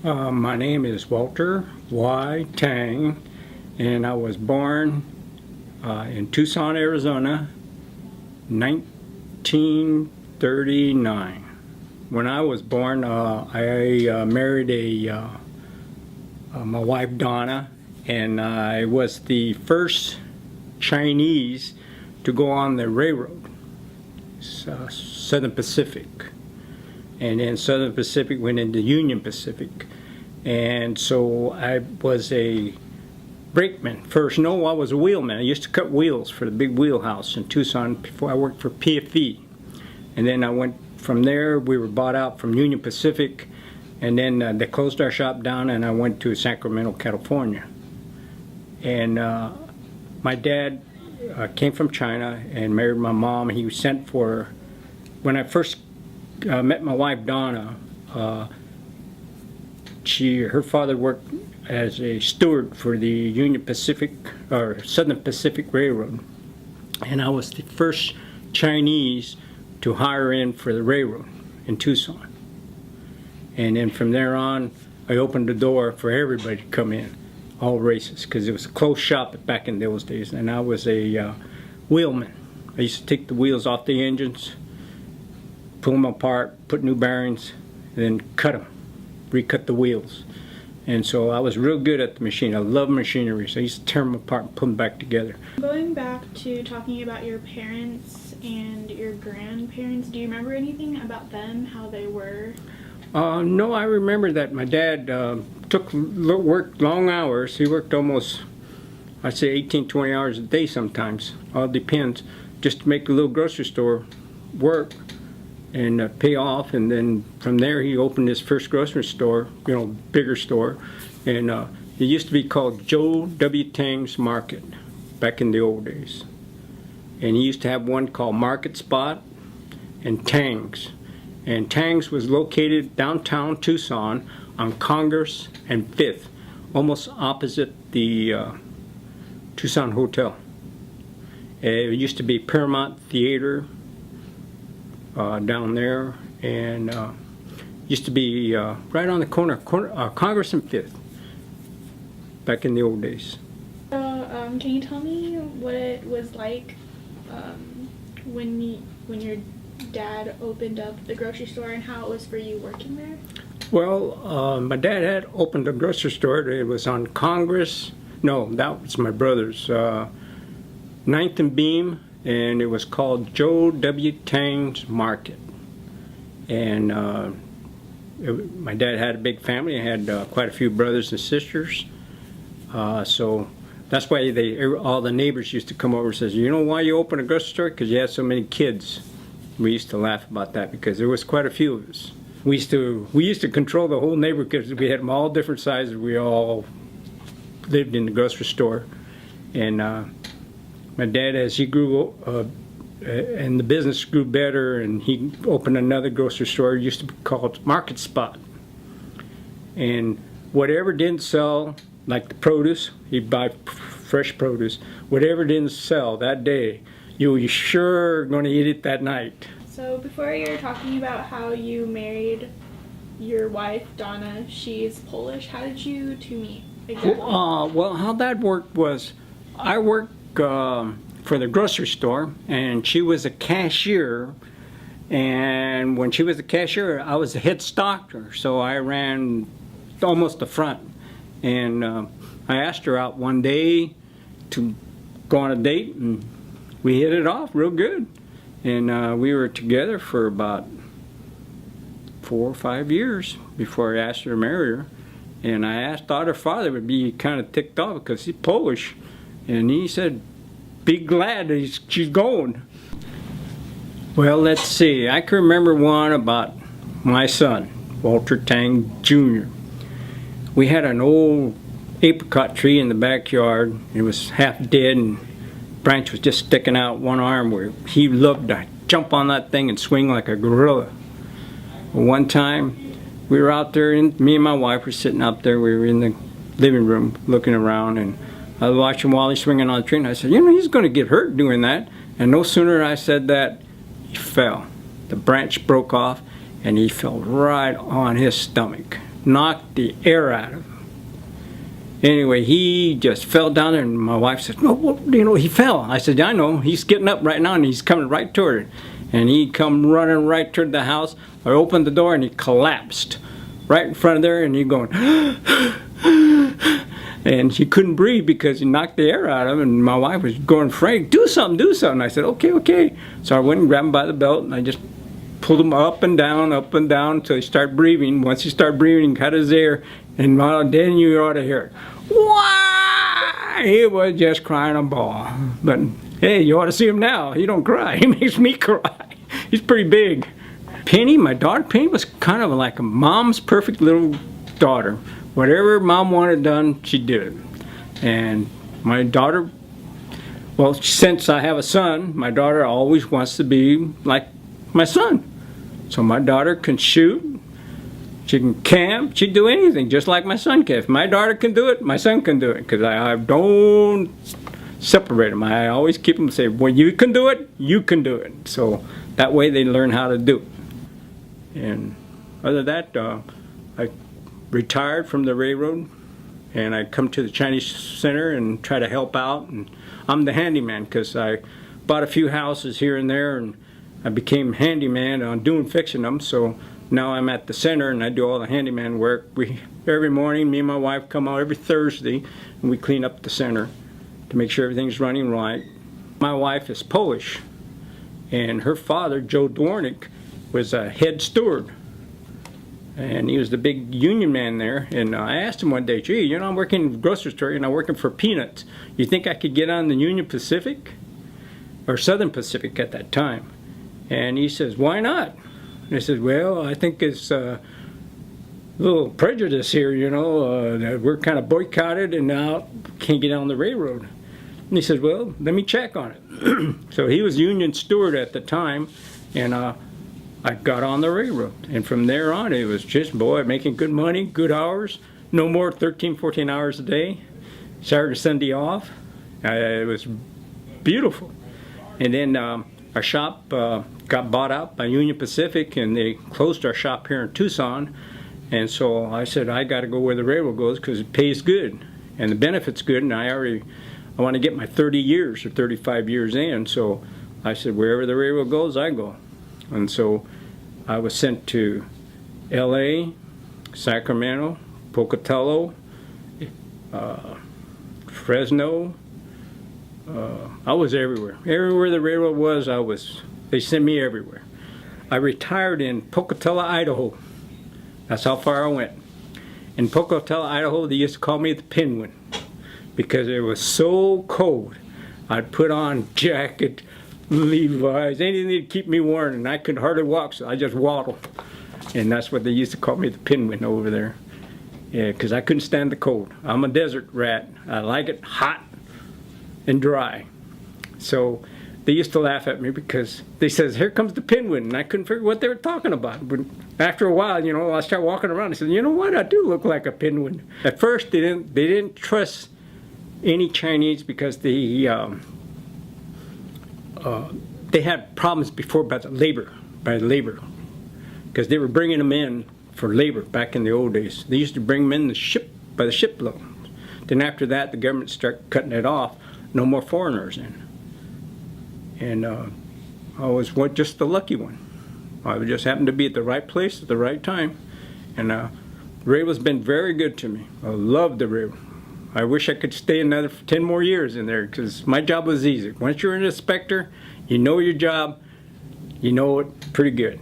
My name is Walter Y. Tang, and I was born in Tucson, Arizona, 1939. When I was born, I married my wife Donna, and I was the first Chinese to go on the railroad, Southern Pacific. And then Southern Pacific went into Union Pacific. And so I was a brakeman first. No, I was a wheelman. I used to cut wheels for the big wheelhouse in Tucson before I worked for PFE. And then I went from there. We were bought out from Union Pacific, and then they closed our shop down, and I went to Sacramento, California. And my dad came from China and married my mom. He was sent for, when I first met my wife Donna, her father worked as a steward for the Union Pacific or Southern Pacific Railroad, and I was the first Chinese to hire in for the railroad in Tucson. And then from there on, I opened the door for everybody to come in, all races, because it was a closed shop back in those days. And I was a wheelman. I used to take the wheels off the engines, pull them apart, put new bearings, and then cut them, recut the wheels. And so I was real good at the machine. I love machinery, so I used to tear them apart and put them back together. Going back to talking about your parents and your grandparents, do you remember anything about them, how they were? No, I remember that my dad worked long hours. He worked almost, I'd say 18, 20 hours a day sometimes. All depends, just to make the little grocery store work and pay off. And then from there he opened his first grocery store, bigger store. And it used to be called Joe W. Tang's Market back in the old days. And he used to have one called Market Spot and Tang's. And Tang's was located downtown Tucson on Congress and 5th, almost opposite the Tucson Hotel. It used to be Paramount Theater down there, and used to be right on the corner Congress and 5th, back in the old days. So, can you tell me what it was like when your dad opened up the grocery store, and how it was for you working there? Well, my dad had opened a grocery store. It was on Congress. No, that was my brother's. 9th and Beam, and it was called Joe W. Tang's Market. And my dad had a big family. He had quite a few brothers and sisters. So that's why all the neighbors used to come over and says, "You know why you opened a grocery store? Because you had so many kids." We used to laugh about that because there was quite a few of us. We used to control the whole neighborhood because we had them all different sizes. We all lived in the grocery store. And my dad, as he grew and the business grew better, and he opened another grocery store. It used to be called Market Spot. And whatever didn't sell, like the produce, he'd buy fresh produce. Whatever didn't sell that day, you were sure going to eat it that night. So before you're talking about how you married your wife, Donna, she's Polish. How did you two meet exactly? Well, how that worked was I worked for the grocery store, and she was a cashier. And when she was a cashier, I was the head stocker, so I ran almost the front. And I asked her out one day to go on a date, and we hit it off real good. And we were together for about 4 or 5 years before I asked her to marry her. And I thought her father would be kind of ticked off because he's Polish. And he said, "Be glad that she's going." Well, let's see. I can remember one about my son, Walter Tang Jr. We had an old apricot tree in the backyard. It was half dead, and branch was just sticking out one arm, where he loved to jump on that thing and swing like a gorilla. Well, one time we were out there, and me and my wife were sitting out there. We were in the living room looking around, and I was watching Wally swinging on the tree, and I said, "He's going to get hurt doing that." And no sooner I said that, he fell. The branch broke off, and he fell right on his stomach. knocked the air out of him. Anyway, he just fell down there, and my wife said, "No, you know, he fell." I said, "I know. He's getting up right now, and he's coming right toward it." And he come running right toward the house. I opened the door, and he collapsed right in front of there, and he going, and she couldn't breathe because he knocked the air out of him. And my wife was going, "Frank, do something, do something." I said, "Okay, okay." So I went and grabbed him by the belt, and I just pulled him up and down until he started breathing. Once he started breathing, he cut his air, and then you ought to hear it. Why? He was just crying a ball. But hey, you ought to see him now. He don't cry. He makes me cry. He's pretty big. Penny, my daughter, Penny was kind of like a mom's perfect little daughter. Whatever mom wanted done, she did it. And my daughter, well, since I have a son, my daughter always wants to be like my son. So my daughter can shoot, she can camp, she'd do anything just like my son can. If my daughter can do it, my son can do it, because I don't separate them. I always keep them say, "When you can do it, you can do it." So that way they learn how to do it. And other than that, I retired from the railroad, and I come to the Chinese Center and try to help out. And I'm the handyman, because I bought a few houses here and there, and I became handyman on fixing them. So now I'm at the center, and I do all the handyman work. Every morning, me and my wife come out every Thursday, and we clean up the center to make sure everything's running right. My wife is Polish, and her father, Joe Dwornik, was a head steward. And he was the big union man there. And I asked him one day, "Gee, you know, I'm working in a grocery store, and I'm working for peanuts. You think I could get on the Union Pacific?" Or Southern Pacific at that time. And he says, "Why not?" And I said, "Well, I think it's a little prejudice here, you know. We're kind of boycotted, and now can't get on the railroad." And he says, "Well, let me check on it." So he was union steward at the time, and I got on the railroad. And from there on, it was just, boy, making good money, good hours, no more 13, 14 hours a day, Saturday, Sunday off. It was beautiful. And then our shop got bought out by Union Pacific, and they closed our shop here in Tucson. And so I said, I got to go where the railroad goes, because it pays good and the benefits good, and I want to get my 30 years or 35 years in. So I said, wherever the railroad goes, I go. And so I was sent to LA, Sacramento, Pocatello, Fresno. I was everywhere. Everywhere the railroad was, they sent me everywhere. I retired in Pocatello, Idaho. That's how far I went. In Pocatello, Idaho, they used to call me the Penguin, because it was so cold. I'd put on jacket, Levi's, anything to keep me warm, and I could hardly walk, so I just waddled. And that's what they used to call me, the Penguin, over there. Yeah, because I couldn't stand the cold. I'm a desert rat. I like it hot and dry. So they used to laugh at me, because they says, "Here comes the Penguin," and I couldn't figure what they were talking about. But after a while, you know, I started walking around. I said, "You know what? I do look like a penguin." At first, they didn't trust any Chinese, because they had problems before by the labor, because they were bringing them in for labor back in the old days. They used to bring them in by the shipload. Then after that, the government started cutting it off. No more foreigners in. And I was just the lucky one. I just happened to be at the right place at the right time. And railroad's been very good to me. I love the railroad. I wish I could stay another 10 more years in there, because my job was easy. Once you're an inspector, you know your job, you know it pretty good.